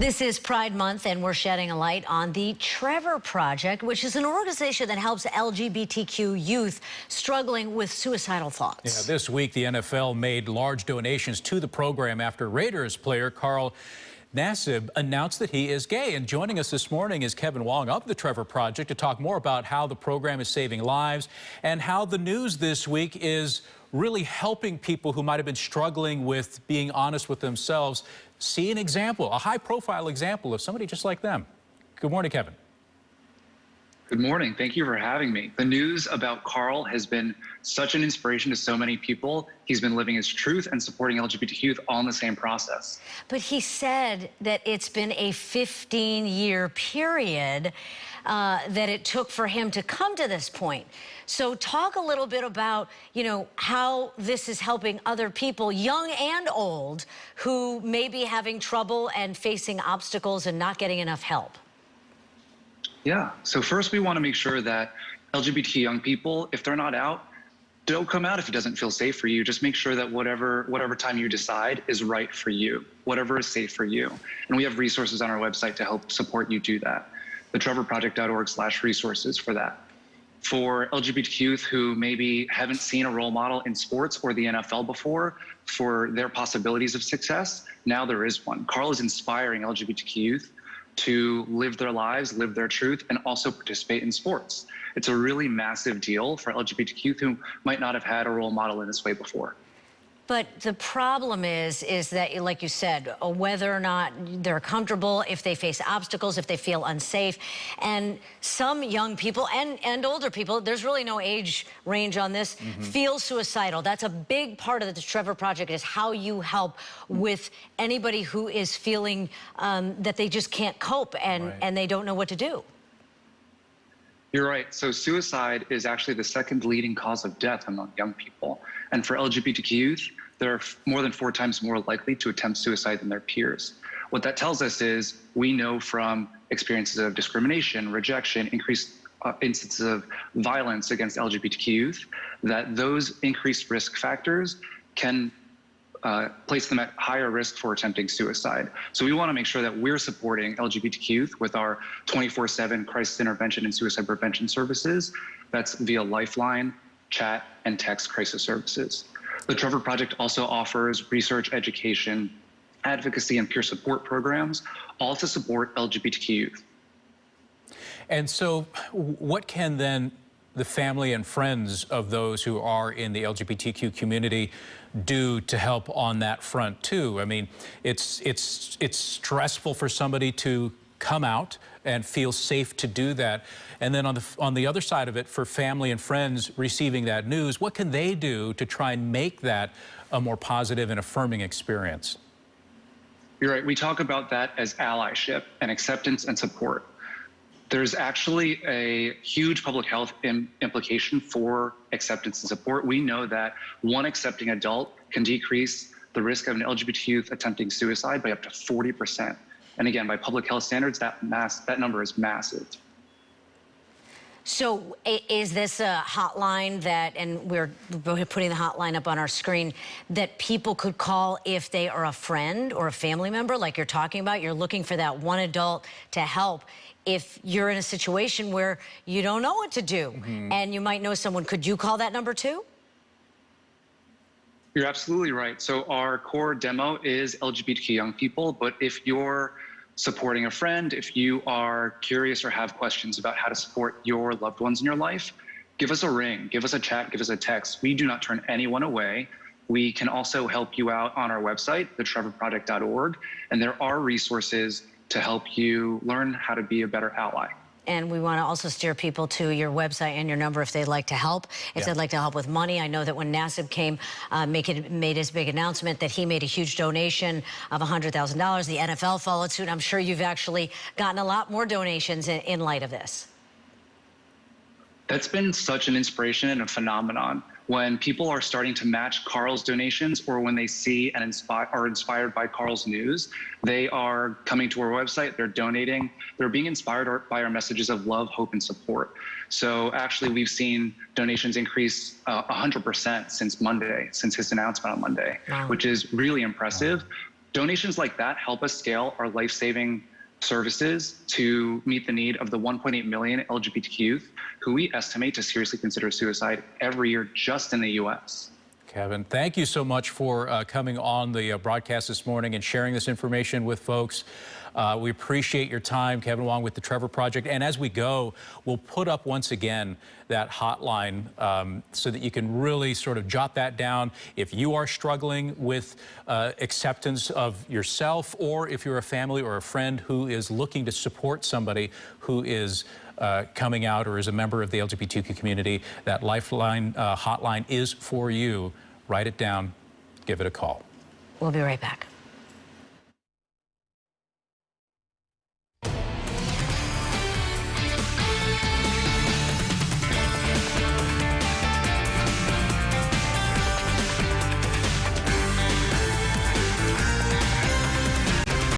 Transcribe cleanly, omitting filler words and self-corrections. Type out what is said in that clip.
This is Pride Month, and we're shedding a light on the Trevor Project, which is an organization that helps LGBTQ youth struggling with suicidal thoughts. Yeah, this week, the NFL made large donations to the program after Raiders player Carl Nassib announced that he is gay. And joining us this morning is Kevin Wong of the Trevor Project to talk more about how the program is saving lives and how the news this week is really helping people who might have been struggling with being honest with themselves see an example, a high-profile example of somebody just like them. Good morning, Kevin. Good morning. Thank you for having me. The news about Carl has been such an inspiration to so many people. He's been living his truth and supporting LGBTQ youth all in the same process. But he said that it's been a 15-year period that it took for him to come to this point. So talk a little bit about, how this is helping other people, young and old, who may be having trouble and facing obstacles and not getting enough help. Yeah. So first, we want to make sure that LGBT young people, if they're not out, don't come out if it doesn't feel safe for you. Just make sure that whatever time you decide is right for you, whatever is safe for you. And we have resources on our website to help support you do that. The TrevorProject.org/resources for that. For LGBTQ youth who maybe haven't seen a role model in sports or the NFL before, for their possibilities of success, now there is one. Carl is inspiring LGBTQ youth to live their lives, live their truth, and also participate in sports. It's a really massive deal for LGBTQ youth who might not have had a role model in this way before. But the problem is that, like you said, whether or not they're comfortable, if they face obstacles, if they feel unsafe. And some young people and older people, there's really no age range on this, feel suicidal. That's a big part of the Trevor Project, is how you help with anybody who is feeling that they just can't cope and they don't know what to do. You're right. So suicide is actually the second leading cause of death among young people. And for LGBTQ youth, they're more than 4 times more likely to attempt suicide than their peers. What that tells us is we know from experiences of discrimination, rejection, increased instances of violence against LGBTQ youth, that those increased risk factors can place them at higher risk for attempting suicide. So we want to make sure that we're supporting LGBTQ youth with our 24/7 crisis intervention and suicide prevention services. That's via Lifeline, chat, and text crisis services. The Trevor Project also offers research, education, advocacy, and peer support programs, all to support LGBTQ youth. And so what can then the family and friends of those who are in the LGBTQ community do to help on that front too? I mean, it's stressful for somebody to come out and feel safe to do that. And then on the other side of it, for family and friends receiving that news, what can they do to try and make that a more positive and affirming experience? You're right. We talk about that as allyship and acceptance and support. There's actually a huge public health implication for acceptance and support. We know that one accepting adult can decrease the risk of an LGBT youth attempting suicide by up to 40%. And again, by public health standards, that number is massive. So is this a hotline that, and we're putting the hotline up on our screen, that people could call if they are a friend or a family member, like you're talking about? You're looking for that one adult to help. If you're in a situation where you don't know what to do and you might know someone, could you call that number too? You're absolutely right. So our core demo is LGBTQ young people, but if you're supporting a friend, if you are curious or have questions about how to support your loved ones in your life, give us a ring, give us a chat, give us a text. We do not turn anyone away. We can also help you out on our website, thetrevorproject.org, and there are resources to help you learn how to be a better ally. And we want to also steer people to your website and your number if they'd like to help. If they'd like to help with money. I know that when Nassib came, made his big announcement that he made a huge donation of $100,000. The NFL followed suit. I'm sure you've actually gotten a lot more donations in light of this. That's been such an inspiration and a phenomenon. When people are starting to match Carl's donations, or when they see and are inspired by Carl's news, they are coming to our website, they're donating, they're being inspired by our messages of love, hope, and support. So actually, we've seen donations increase 100% since Monday, since his announcement on Monday, which is really impressive. Donations like that help us scale our life-saving services to meet the need of the 1.8 million LGBTQ youth who we estimate to seriously consider suicide every year just in the U.S. Kevin, thank you so much for coming on the broadcast this morning and sharing this information with folks. We appreciate your time, Kevin Wong with the Trevor Project. And as we go, we'll put up once again that hotline so that you can really sort of jot that down. If you are struggling with acceptance of yourself, or if you're a family or a friend who is looking to support somebody who is coming out or is a member of the LGBTQ community, that Lifeline hotline is for you. Write it down, give it a call. We'll be right back.